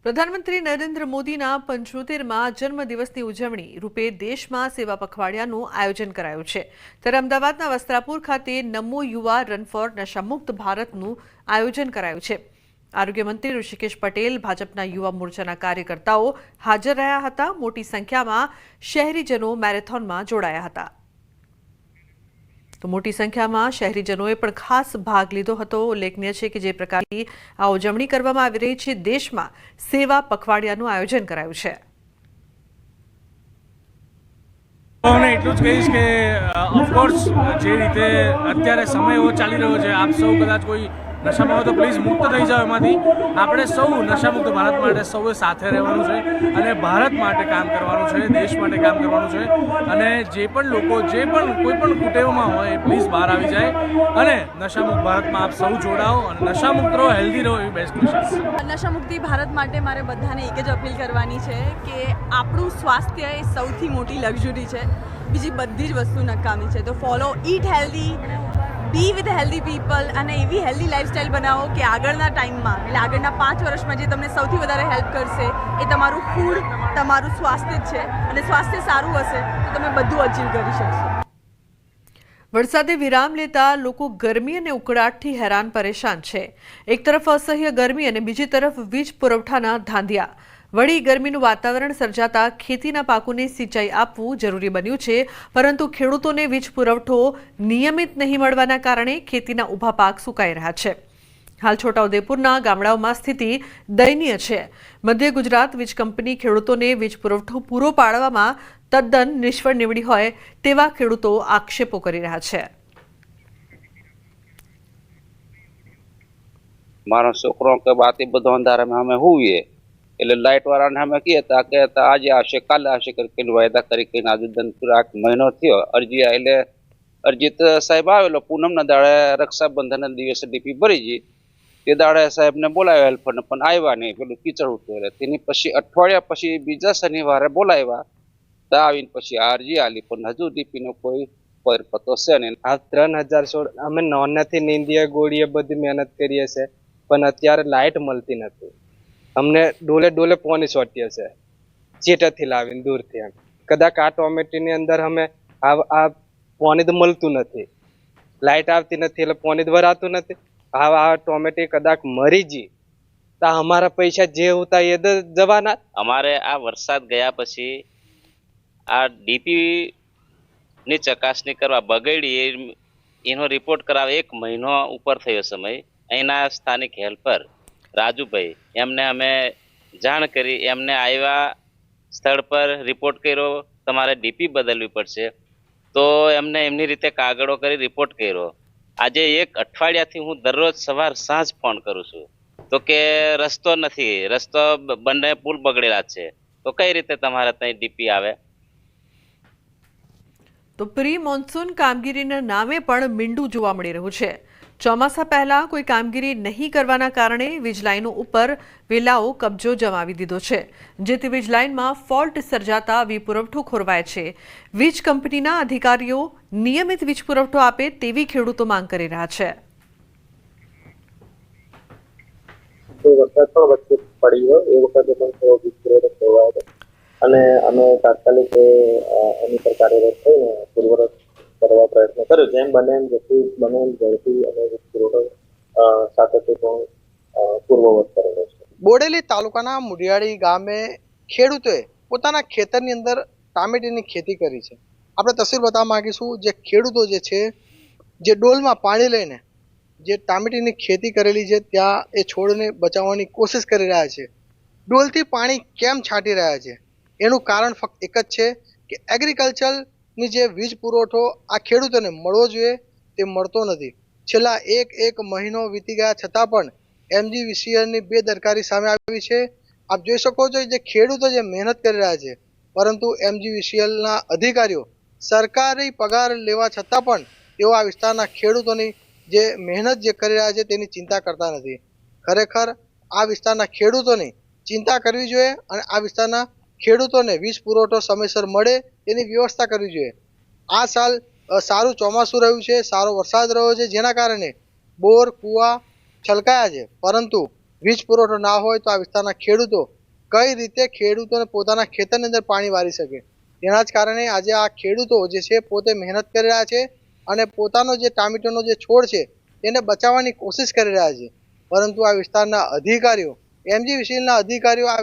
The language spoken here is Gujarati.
પ્રધાનમંત્રી નરેન્દ્ર મોદીના 75મા જન્મદિવસની ઉજવણી રૂપે દેશમાં સેવા પખવાડિયાનું આયોજન કરાયું છે। ત્યારે અમદાવાદના વસ્ત્રાપુર ખાતે નમો યુવા રન ફોર નશામુક્ત ભારતનું આયોજન કરાયું છે। આરોગ્ય મંત્રી ઋષિકેશ પટેલ, ભાજપના યુવા મોરચાના કાર્યકર્તાઓ હાજર રહ્યા હતા। મોટી સંખ્યામાં શહેરીજનો મેરેથોનમાં જોડાયા હતા। तो मोटी संख्या में शहरीजनों पण खास भाग लीधो हतो। उल्लेखनीय है कि जे प्रकारनी आ उजवणी करवामां आवी रही छे, देश में सेवा पखवाडियानुं आयोजन करायुं छे। એટલું જ કહીશ કે ઓફકોર્સ જે રીતે અત્યારે સમય એવો ચાલી રહ્યો છે, આપ સૌ કદાચ કોઈ નશામાં હોય તો પ્લીઝ મુક્ત થઈ જાઓ એમાંથી। આપણે સૌ નશામુક્ત ભારત માટે સૌએ સાથે રહેવાનું છે અને ભારત માટે કામ કરવાનું છે, દેશ માટે કામ કરવાનું છે। અને જે પણ લોકો કોઈ પણ કુટેવમાં હોય પ્લીઝ બહાર આવી જાય અને નશામુક્ત ભારતમાં આપ સૌ જોડાઓ અને નશામુક્ત રહો, હેલ્ધી રહો, એવી બેસ્ટ વિશેસ। નશામુક્તિ ભારત માટે મારે બધાને એક જ અપીલ કરવાની છે કે આપણું સ્વાસ્થ્ય એ સૌથી મોટી લક્ઝરી છે, બીજી બધી જ વસ્તુ નકામી છે। તો follow, eat healthy, be with healthy people અને એવી હેલ્ધી લાઈફસ્ટાઈલ બનાવો કે આગળના ટાઈમમાં, એટલે આગળના 5 વર્ષમાં જે તમને સૌથી વધારે હેલ્પ કરશે એ તમારું ફૂડ, તમારું સ્વાસ્થ્ય જ છે। અને સ્વાસ્થ્ય સારું હશે તો તમે બધું અચીવ કરી શકશો। વરસાદે વિરામ લેતા લોકો ગરમી અને ઉકળાટથી હેરાન પરેશાન છે। એક તરફ અસહ્ય ગરમી અને બીજી તરફ વીજ પુરવઠાના ધાંધિયા। વળી ગરમીનું વાતાવરણ સર્જાતા ખેતીના પાકોને સિંચાઈ આપવું જરૂરી બન્યું છે, પરંતુ ખેડૂતોને વીજ પુરવઠો નિયમિત નહીં મળવાના કારણે ખેતીના ઊભા પાક સુકાઈ રહ્યા છે। હાલ છોટાઉદેપુરના ગામડાઓમાં સ્થિતિ દયનીય છે। મધ્ય ગુજરાત વીજ કંપની ખેડૂતોને વીજ પુરવઠો પૂરો પાડવામાં તદ્દન નિષ્ફળ નીવડી હોય તેવા ખેડૂતો આક્ષેપો કરી રહ્યા છે। મારો છોકરો કે બાતે બધો અંધારામાં અમે હોઈએ એટલે લાઇટ વાળાને અમે કહેતા આજે આવશે, કાલે આવશે કરીને વાયદા કરી આજુ પૂરા મહિનો થયો। અરજી એટલે અરજી તો સાહેબ આવેલો પૂનમના દાડે, રક્ષાબંધનના દિવસે ડીપી ભરી ગઈ। તે દાડે સાહેબને બોલાવ્યા હેલ્પરને, પણ આવ્યા નહીં, પેલું કીચડ ઉઠતું એટલે તેની પછી અઠવાડિયા પછી બીજા શનિવારે બોલાવ્યા તો આવીને પછી આ અરજી આલી, પણ હજુ ડીપીનો કોઈ પતો છે નહીં। આ 3016 અમે નોનાથી નીંદીએ ગોળીએ બધી મહેનત કરીએ છે, પણ અત્યારે લાઇટ મળતી નથી। અમને ડોલે ડોલે પાણી સોટીએ છે, ચેટાથી લાવીને દૂરથી। એમ કદાચ આ ટોમેટીની અંદર અમે આ પાણી તો મળતું નથી, લાઇટ આવતી નથી એટલે પાણી ભરાતું નથી। આ ટોમેટી કદાચ મરી ગઈ તો અમારા પૈસા જે હોતા એ તો જવાના। અમારે આ વરસાદ ગયા પછી આ ડીપી ની ચકાસણી કરવા બગડી, એનો રિપોર્ટ કરાવે 1 મહિનો ઉપર થયો સમય। અહીંના સ્થાનિક હેલ્પર રાજુભાઈ એમને અમે જાણ કરી, એમને આવ્યા, સ્થળ પર રિપોર્ટ કર્યો, તમારે ડીપી બદલવી પડશે, તો એમને એમની રીતે કાગળો કરી રિપોર્ટ કર્યો। આજે 1 અઠવાડિયાથી હું દરરોજ સવાર સાંજ ફોન કરું છું તો કે રસ્તો નથી, રસ્તો બંને પુલ બગડેલા છે, તો કઈ રીતે તમારે ત્યાં ડીપી આવે? તો પ્રી મોન્સૂન કામગીરીના નામે પણ મીંડું જોવા મળી રહ્યું છે। ચોમાસા પહેલા કોઈ કામગીરી નહીં કરવાના કારણે વીજ લાઈનો ઉપર વેલાઓ કબજો જમાવી દીધો છે, જેથી વીજ લાઈનમાં ફોલ્ટ સર્જાતા વીજ પુરવઠો ખોરવાય છે। વીજ કંપનીના અધિકારીઓ નિયમિત વીજ પુરવઠો આપે તેવી ખેડૂતો માંગ કરી રહ્યા છે। અને અમે તાત્કાલિક એની પર કાર્યરત થઈને પૂર્વરત કરવા પ્રયત્ન કર્યો। જેમ બને એમ ઝડપી અને પુરવઠો સાથે પૂર્વવત કરેલો છે। બોડેલી તાલુકાના મુડિયાળી ગામે ખેડૂતોએ પોતાના ખેતરની અંદર ટામેટીની ખેતી કરી છે। આપણે તસવીર બતાવવા માંગીશું। જે ખેડૂતો જે છે, જે ડોલમાં પાણી લઈને જે ટામેટીની ખેતી કરેલી છે ત્યાં એ છોડને બચાવવાની કોશિશ કરી રહ્યા છે। ડોલથી પાણી કેમ છાંટી રહ્યા છે એનું કારણ ફક્ત એક જ છે કે એગ્રીકલ્ચરની જે વીજ પુરવઠો આ ખેડૂતોને મળવો જોઈએ તે મળતો નથી। છેલ્લા એક મહિનો વીતી ગયા છતાં પણ MGVCLની બેદરકારી સામે આવી છે। આપ જોઈ શકો છો જે ખેડૂતો જે મહેનત કરી રહ્યા છે, પરંતુ MGVCLના અધિકારીઓ સરકારી પગાર લેવા છતાં પણ તેઓ આ વિસ્તારના ખેડૂતોની જે મહેનત જે કરી રહ્યા છે તેની ચિંતા કરતા નથી। ખરેખર આ વિસ્તારના ખેડૂતોની ચિંતા કરવી જોઈએ અને આ વિસ્તારના ખેડૂતોને વીજ પુરવઠો સમયસર મળે તેની વ્યવસ્થા કરવી જોઈએ। આ સાલ સારું ચોમાસું રહ્યું છે, સારો વરસાદ રહ્યો છે, જેના કારણે બોર, કુવા છલકાયા છે, પરંતુ વીજ પુરવઠો ના હોય તો આ વિસ્તારના ખેડૂતો કઈ રીતે ખેડૂતોને પોતાના ખેતરની અંદર પાણી વારી શકે. તેના જ કારણે આજે આ ખેડૂતો જે છે પોતે મહેનત કરી રહ્યા છે અને પોતાનો જે ટામેટાનો જે છોડ છે તેને બચાવવાની કોશિશ કરી રહ્યા છે. પરંતુ આ વિસ્તારના અધિકારીઓ, MG વિસિલના અધિકારીઓ આ